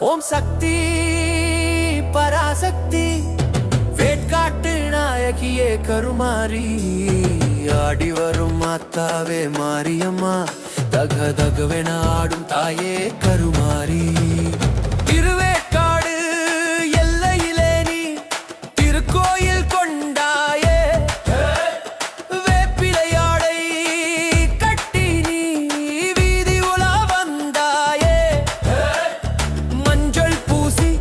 ஓம் சக்தி பராசக்தி வேட்காட்டு நாயகியே கருமாரி ஆடி வரும் மாத்தாவே மாரியம்மா தக தகவென ஆடும் தாயே கருமாரி திருவேற்காடு எல்லையிலே நீ திருக்கோயில் கொண்டாயே வேப்பிலையாடை கட்டி நீ வீதி உலா வந்தாயே மஞ்சள் பூசி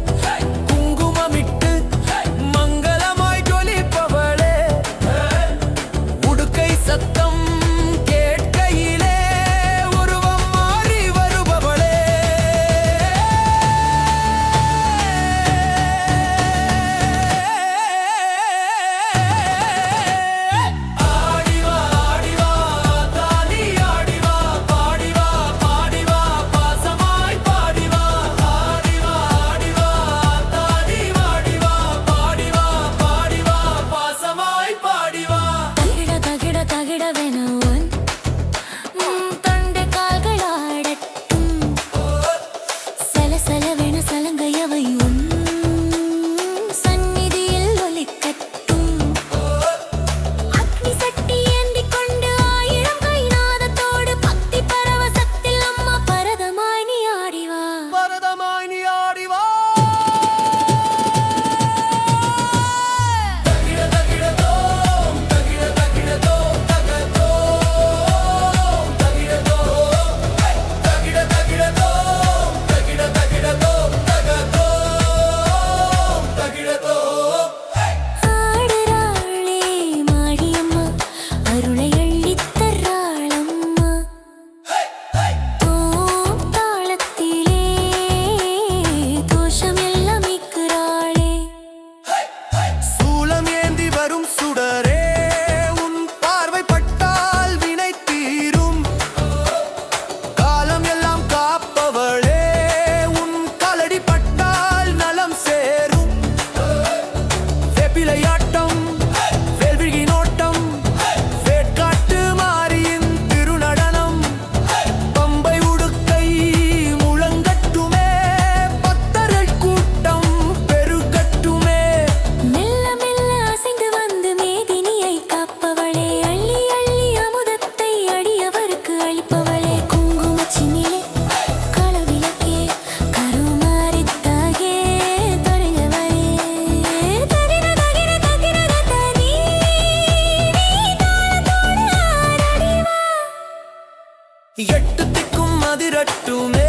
குங்குமமிட்டு மங்களமாய் ஜொலிப்பவளே உடுக்கை சத்தம் கேட்கையிலே உருவம் மாறி வருபவளே ஆடிவா ஆடிவா தானி ஆடிவா பாடிவா பாடிவா பாசமாய் பாடிவா ஆடிவா ஆடிவா தானி ஆடிவா பாடிவா பாடிவா பாசமாய் பாடிவா தகிட தகிட தகிடவெனவன் தொண்டை கால்களாடட்டும் சலசலவென சலங்கையவை உன் சந்நிதியில் ஒலிக்கட்டும் அக்னி சட்டி ஏந்திக் கொண்டு ஆயிரம் கைநாதத்தோடு பக்தி பரவசத்தில் அம்மா பரதமாய் நீ ஆடிவா பரதமாய் நீ ஆடிவா ஆடுறாளே மாரியம்மா அருளை அள்ளித் தர்றாளம்மா ஓம் தாளத்திலே தோஷம் எல்லாம் நீக்குறாளே சூலம் ஏந்தி வரும் சுடரே உன் பார்வை பட்டால் வினை தீரும் காலம் எல்லாம் காப்பவளே உன் காலடி பட்டால் நலம் சேரும் வேப்பிலையாட்டம் வேல்விழி நோட்டம் வேட்காட்டு மாரியின் திருநடனம் பம்பை உடுக்கை முழங்கட்டுமே பத்தர்கள் கூட்டம் பெருகட்டுமே மெல்ல மெல்ல அசைந்து வந்து மேதினியை காப்பவளே அள்ளி அள்ளி அமுதத்தை அடியவருக்கு அளிப்பவளே குங்குமச்சினிலே களவிளக்கே கருமாரித்தாகே தொலைந்தவளே தகிட தகிட தகிட தனி தாளத்தோடு ஆடிவா எட்டு திக்கும் அதிரட்டுமே